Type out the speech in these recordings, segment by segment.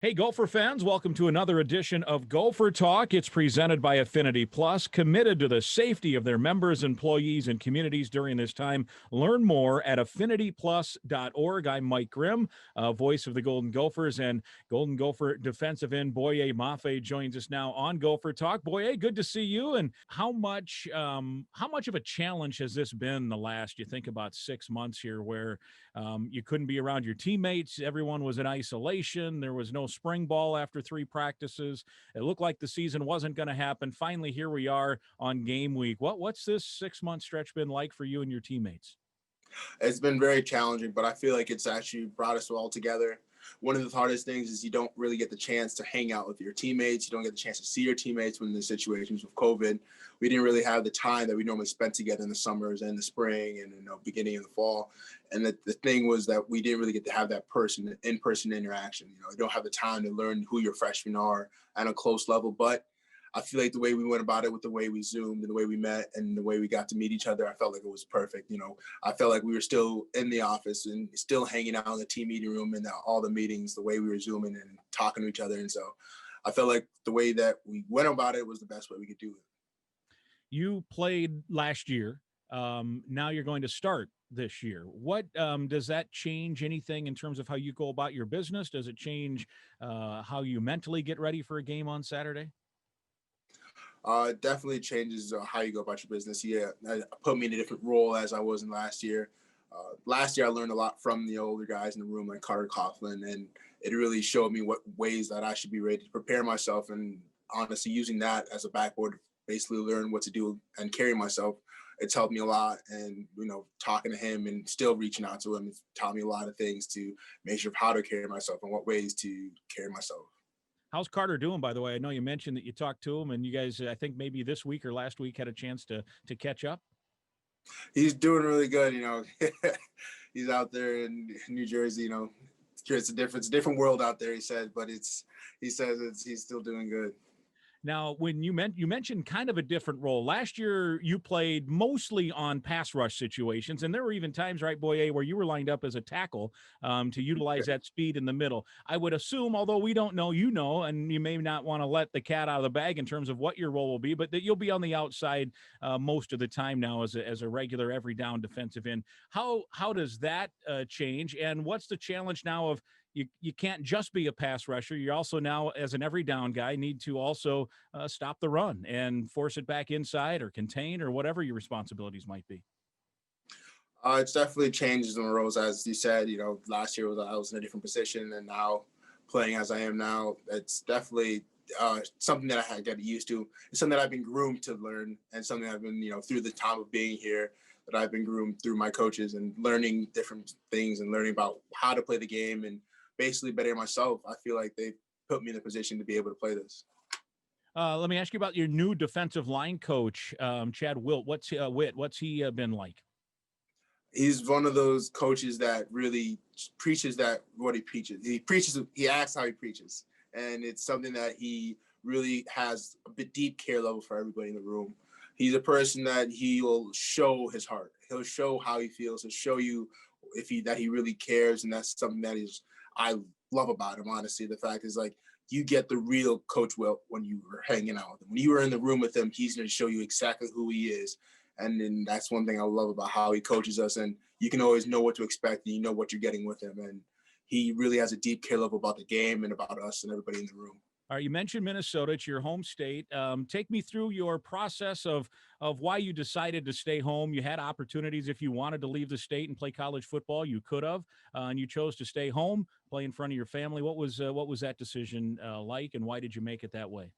Hey, Gopher fans, welcome to another edition of Gopher Talk. It's presented by Affinity Plus, committed to the safety of their members, employees, and communities during this time. Learn more at affinityplus.org. I'm Mike Grimm, voice of the Golden Gophers, and Golden Gopher defensive end Boye Mafe joins us now on Gopher Talk. Boye, good to see you. And how much of a challenge has this been the last, you think about 6 months here, where you couldn't be around your teammates. Everyone was in isolation. There was no spring ball after 3 practices. It looked like the season wasn't going to happen. Finally, here we are on game week. What's this 6-month stretch been like for you and your teammates? It's been very challenging, but I feel like it's actually brought us all together. One of the hardest things is you don't really get the chance to hang out with your teammates. You don't get the chance to see your teammates when the situations with COVID. We didn't really have the time that we normally spent together in the summers and the spring and beginning of the fall. And the thing was that we didn't really get to have that in-person interaction. You don't have the time to learn who your freshmen are at a close level, but I feel like the way we went about it with the way we Zoomed and the way we met and the way we got to meet each other, I felt like it was perfect. I felt like we were still in the office and still hanging out in the team meeting room and all the meetings, the way we were Zooming and talking to each other. And so I felt like the way that we went about it was the best way we could do it. You played last year. Now you're going to start this year. What does that change anything in terms of how you go about your business? Does it change how you mentally get ready for a game on Saturday? It definitely changes how you go about your business. Yeah, it put me in a different role as I was in last year. Last year, I learned a lot from the older guys in the room, like Carter Coughlin, and it really showed me what ways that I should be ready to prepare myself. And honestly, using that as a backboard to basically learn what to do and carry myself, it's helped me a lot. And talking to him and still reaching out to him, it's taught me a lot of things to make sure of how to carry myself and what ways to carry myself. How's Carter doing, by the way? I know you mentioned that you talked to him, and you guys, I think maybe this week or last week, had a chance to catch up. He's doing really good. He's out there in New Jersey. It's a different world out there. He said, but he's still doing good. Now, when you mentioned kind of a different role. Last year, you played mostly on pass rush situations, and there were even times, right, Boye, where you were lined up as a tackle to utilize that speed in the middle. I would assume, although we don't know, and you may not want to let the cat out of the bag in terms of what your role will be, but that you'll be on the outside most of the time now as a regular every down defensive end. How does that change, and what's the challenge now of you can't just be a pass rusher. You also now, as an every down guy, need to also stop the run and force it back inside or contain or whatever your responsibilities might be. It's definitely changes in the roles, as you said. Last year I was in a different position, and now playing as I am now, it's definitely something that I had to get used to. It's something that I've been groomed to learn, and something I've been, through the time of being here, that I've been groomed through my coaches and learning different things and learning about how to play the game and basically bettering myself. I feel like they put me in a position to be able to play this. Let me ask you about your new defensive line coach, Chad Witt. What's he been like? He's one of those coaches that really preaches that what he preaches. He acts how he preaches. And it's something that he really has a bit deep care level for everybody in the room. He's a person that he will show his heart. He'll show how he feels. He'll show you that he really cares. And that's something that I love about him, honestly. The fact is, like, you get the real Coach Wilt when you were hanging out with him. When you were in the room with him, he's going to show you exactly who he is. And then that's one thing I love about how he coaches us. And you can always know what to expect, and you know what you're getting with him. And he really has a deep care level about the game and about us and everybody in the room. All right, you mentioned Minnesota. It's your home state. Take me through your process of why you decided to stay home. You had opportunities if you wanted to leave the state and play college football. You could have, and you chose to stay home, play in front of your family. What was that decision like, and why did you make it that way?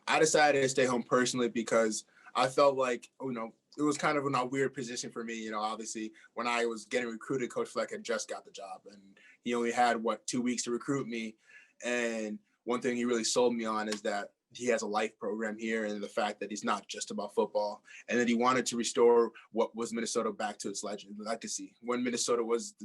I decided to stay home personally because I felt like, it was kind of in a weird position for me. Obviously, when I was getting recruited, Coach Fleck had just got the job, and he only had, 2 weeks to recruit me. And one thing he really sold me on is that he has a life program here, and the fact that he's not just about football, and that he wanted to restore what was Minnesota back to its legacy when Minnesota was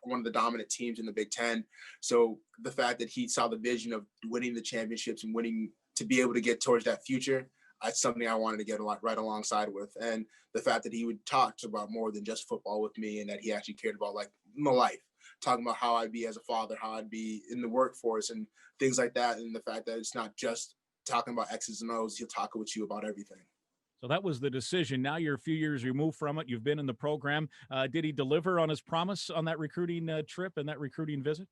one of the dominant teams in the Big Ten. So the fact that he saw the vision of winning the championships and winning to be able to get towards that future, that's something I wanted to get right alongside with. And the fact that he would talk about more than just football with me, and that he actually cared about, like, my life. talking about how I'd be as a father, how I'd be in the workforce and things like that. And the fact that it's not just talking about X's and O's, he'll talk with you about everything. So that was the decision. Now you're a few years removed from it. You've been in the program. Did he deliver on his promise on that recruiting trip and that recruiting visit?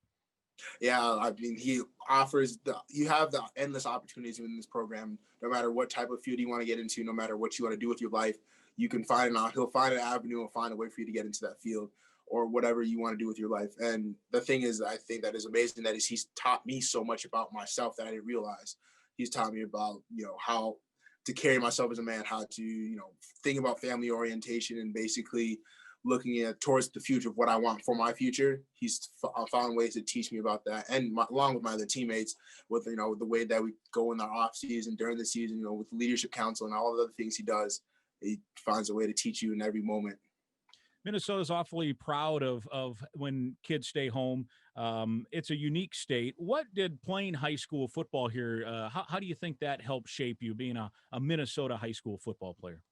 Yeah, I mean, he offers you have the endless opportunities in this program. No matter what type of field you want to get into, no matter what you want to do with your life, you can find he'll find an avenue and find a way for you to get into that field or whatever you want to do with your life. And the thing is, I think that is amazing that he's taught me so much about myself that I didn't realize. He's taught me about, how to carry myself as a man, how to, think about family orientation and basically looking at towards the future of what I want for my future. He's found ways to teach me about that, and along with my other teammates, with the way that we go in our off season, during the season, with leadership council and all the other things he does. He finds a way to teach you in every moment. Minnesota's awfully proud of when kids stay home. It's a unique state. What did playing high school football here, how do you think that helped shape you being a Minnesota high school football player?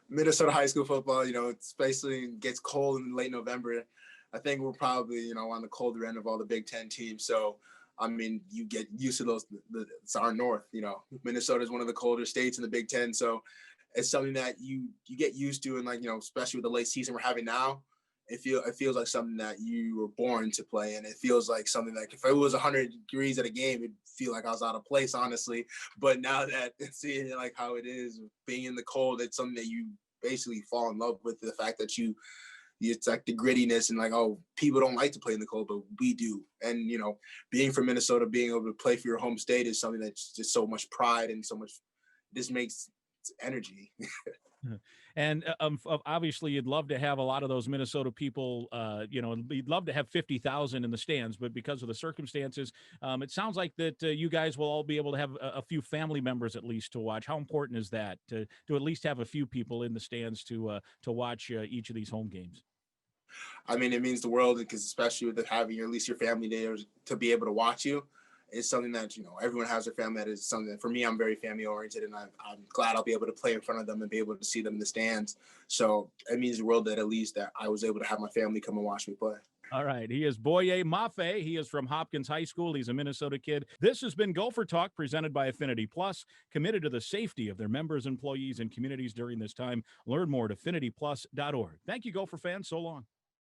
Minnesota high school football, especially gets cold in late November. I think we're probably, on the colder end of all the Big Ten teams. So, I mean, you get used to those. It's our north, Minnesota is one of the colder states in the Big Ten. So it's something that you get used to. And especially with the late season we're having now, it feels like something that you were born to play. And it feels like something that if it was 100 degrees at a game, it'd feel like I was out of place, honestly. But now that seeing it like how it is, being in the cold, it's something that you basically fall in love with, the fact that it's like the grittiness and people don't like to play in the cold, but we do. And, being from Minnesota, being able to play for your home state is something that's just so much pride and so much, this makes energy. And obviously, you'd love to have a lot of those Minnesota people. You'd love to have 50,000 in the stands, but because of the circumstances, it sounds like that you guys will all be able to have a few family members at least to watch. How important is that to at least have a few people in the stands to watch each of these home games? I mean, it means the world because especially with having at least your family there to be able to watch you. It's something that, everyone has their family. That is something that for me, I'm very family oriented, and I'm glad I'll be able to play in front of them and be able to see them in the stands. So it means the world that at least that I was able to have my family come and watch me play. All right. He is Boye Mafe. He is from Hopkins High School. He's a Minnesota kid. This has been Gopher Talk presented by Affinity Plus, committed to the safety of their members, employees, and communities during this time. Learn more at affinityplus.org. Thank you, Gopher fans. So long.